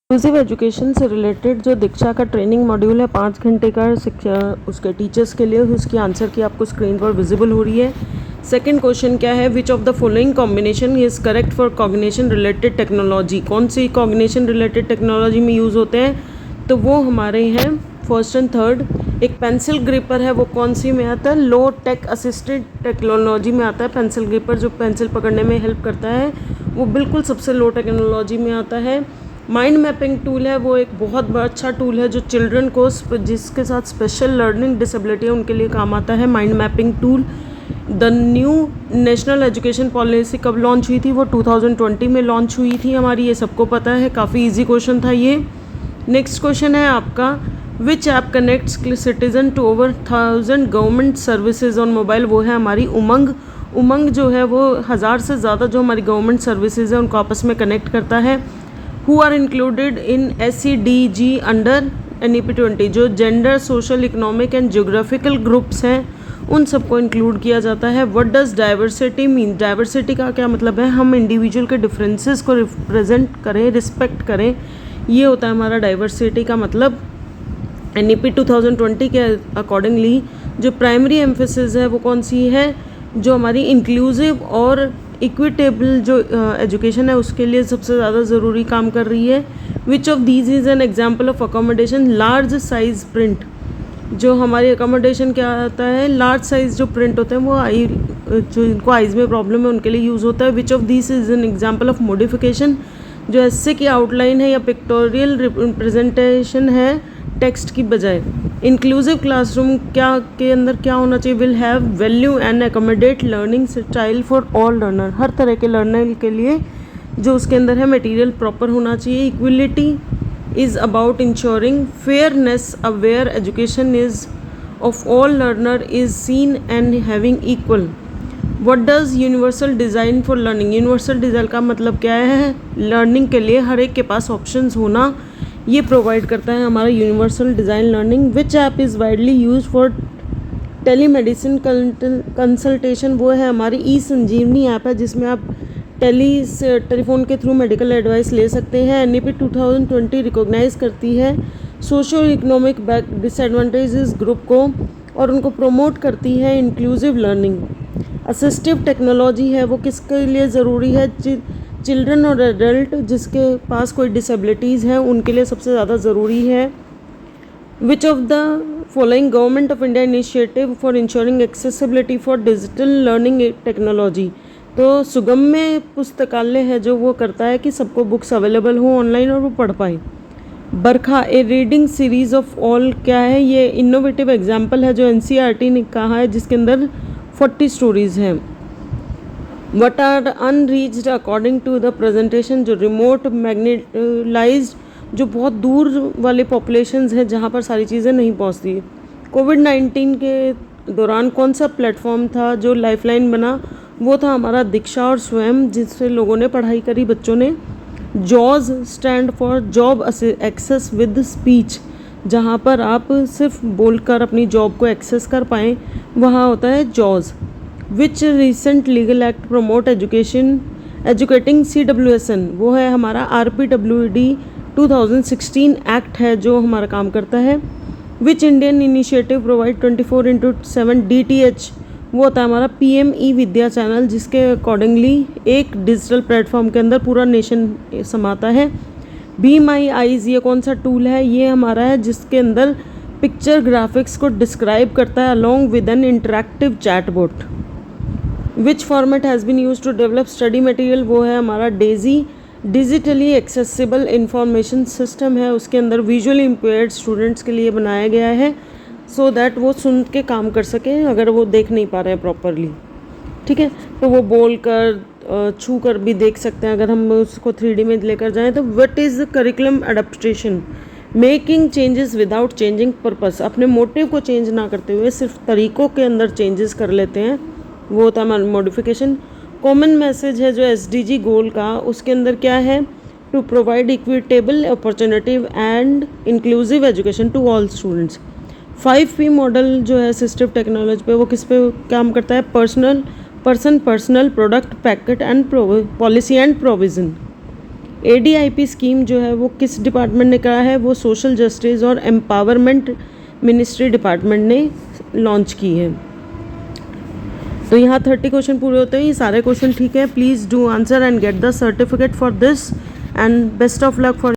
Inclusive education से related जो दीक्षा का ट्रेनिंग मॉड्यूल है 5 घंटे का शिक्षा उसके टीचर्स के लिए, उसकी आंसर की आपको स्क्रीन पर विजिबल हो रही है। सेकंड क्वेश्चन क्या है, which of the following combination is correct for cognition related technology. कौन सी कॉग्निशन रिलेटेड टेक्नोलॉजी में यूज़ होते हैं, तो वो हमारे हैं फर्स्ट एंड थर्ड। एक पेंसिल ग्रिपर है, वो कौन सी में आता है, लो टेक असिस्टेड टेक्नोलॉजी में आता है। पेंसिल ग्रिपर जो पेंसिल पकड़ने में हेल्प करता है वो बिल्कुल सबसे लो टेक्नोलॉजी में आता है। माइंड मैपिंग टूल है, वो एक बहुत अच्छा टूल है जो चिल्ड्रन को जिसके साथ स्पेशल लर्निंग डिसेबिलिटी है उनके लिए काम आता है mind mapping tool. The new national education policy कब लॉन्च हुई थी, वो 2020 में लॉन्च हुई थी हमारी, ये सबको पता है, काफ़ी इजी क्वेश्चन था ये। नेक्स्ट क्वेश्चन है आपका, which app connects citizen to over 1000 government services on mobile. वो है हमारी उमंग। उमंग जो है वो 1000 से ज़्यादा जो हमारी गवर्नमेंट सर्विसेज है उनको आपस में कनेक्ट करता है। Who are included in SEDG under NEP 20। जो gender, social, economic and geographical groups हैं उन सबको इंक्लूड किया जाता है। What does diversity mean. Diversity का क्या मतलब है, हम इंडिविजुअल के डिफरेंसेस को रिप्रेजेंट करें, रिस्पेक्ट करें, ये होता है हमारा डाइवर्सिटी का मतलब। NEP 2020 के अकॉर्डिंगली जो प्राइमरी एम्फेसिस है वो कौन सी है, जो हमारी इंक्लूसिव और इक्विटेबल जो एजुकेशन है उसके लिए सबसे ज़्यादा ज़रूरी काम कर रही है। Which of these is an example of accommodation. Large size print, जो हमारी अकोमोडेशन क्या आता है, लार्ज साइज जो प्रिंट होते हैं वो जो इनको आइज़ में प्रॉब्लम है उनके लिए यूज़ होता है। Which of this is an example of modification, जो ऐसे की आउटलाइन है या पिक्टोरियल रिप्रेजेंटेशन है टेक्स्ट की बजाय। इंक्लूसिव क्लासरूम क्या के अंदर क्या होना चाहिए, will have value and accommodate learning style for all learner. हर तरह के लर्नर के लिए जो उसके अंदर है मटेरियल प्रॉपर होना चाहिए। Equality is about ensuring fairness aware education is of all learner is seen and having equal. What does universal design for learning. Universal design का मतलब क्या है, लर्निंग के लिए हर एक के पास ऑप्शंस होना, ये प्रोवाइड करता है हमारा universal design learning. Which app is widely use for telemedicine consultation. वो है हमारी E-संजीवनी ऐप है जिसमें आप टेलीफोन के थ्रू मेडिकल एडवाइस ले सकते हैं। NEP 2020 रिकॉग्नाइज करती है सोशो इकोनॉमिक डिसएडवांटेजेस ग्रुप को और उनको प्रमोट करती है इंक्लूसिव लर्निंग। असिस्टिव टेक्नोलॉजी है वो किसके लिए ज़रूरी है, चिल्ड्रन और एडल्ट जिसके पास कोई डिसेबिलिटीज़ हैं उनके लिए सबसे ज़्यादा ज़रूरी है। Which of the following government of India initiative for ensuring accessibility for digital learning technology. तो सुगम्य पुस्तकालय है जो वो करता है कि सबको बुक्स अवेलेबल हो ऑनलाइन और वो पढ़ पाए। बरखा ए रीडिंग सीरीज ऑफ ऑल क्या है, ये इनोवेटिव एग्जाम्पल है जो NCERT ने कहा है जिसके अंदर 40 स्टोरीज़ हैं। What are unreached according to the presentation, जो रिमोट मैग्नेटाइज्ड जो बहुत दूर वाले पॉपुलेशंस हैं जहाँ पर सारी चीज़ें नहीं पहुँचती। कोविड-19 के दौरान कौन सा प्लेटफॉर्म था जो लाइफलाइन बना, वो था हमारा दीक्षा और स्वयं, जिससे लोगों ने पढ़ाई करी बच्चों ने। जॉज stand for job access with speech, जहाँ पर आप सिर्फ बोलकर अपनी जॉब को एक्सेस कर पाएँ वहाँ होता है जॉज। Which recent legal act promote educating CWSN, वो है हमारा RPWD 2016 एक्ट है जो हमारा काम करता है। Which Indian initiative provide 24/7 DTH, वो होता है हमारा PME विद्या चैनल जिसके अकॉर्डिंगली एक डिजिटल प्लेटफॉर्म के अंदर पूरा नेशन समाता है। बी माई आईज़, ये कौन सा टूल है, ये हमारा है जिसके अंदर पिक्चर ग्राफिक्स को डिस्क्राइब करता है along with an interactive chatbot. Which format has been use to develop study material, वो है हमारा DAISY digitally accessible information system है, उसके अंदर विजुअली इम्पेयर्ड स्टूडेंट्स के लिए बनाया गया है सो दैट वो सुन के काम कर सकें अगर वो देख नहीं पा रहे हैं प्रॉपरली। ठीक है, तो वो बोल कर छू कर भी देख सकते हैं अगर हम उसको 3D में लेकर जाएं तो। What is curriculum adaptation, making changes without changing purpose, अपने मोटिव को चेंज ना करते हुए सिर्फ तरीक़ों के अंदर चेंजेस कर लेते हैं, वो होता है मॉडिफिकेशन। कॉमन मैसेज है जो SDG गोल का, उसके अंदर क्या है, to provide equitable opportunity and inclusive education to all students. 5P model जो है असिस्टिव टेक्नोलॉजी पे, वो किस पे काम करता है, person, personal, product, packet and policy and provision. ADIP scheme जो है वो किस डिपार्टमेंट ने कहा है, वो सोशल जस्टिस और एम्पावरमेंट मिनिस्ट्री डिपार्टमेंट ने लॉन्च की है। तो यहाँ 30 क्वेश्चन पूरे होते हैं। ये सारे क्वेश्चन ठीक है, please do answer and get the certificate for this and best of luck for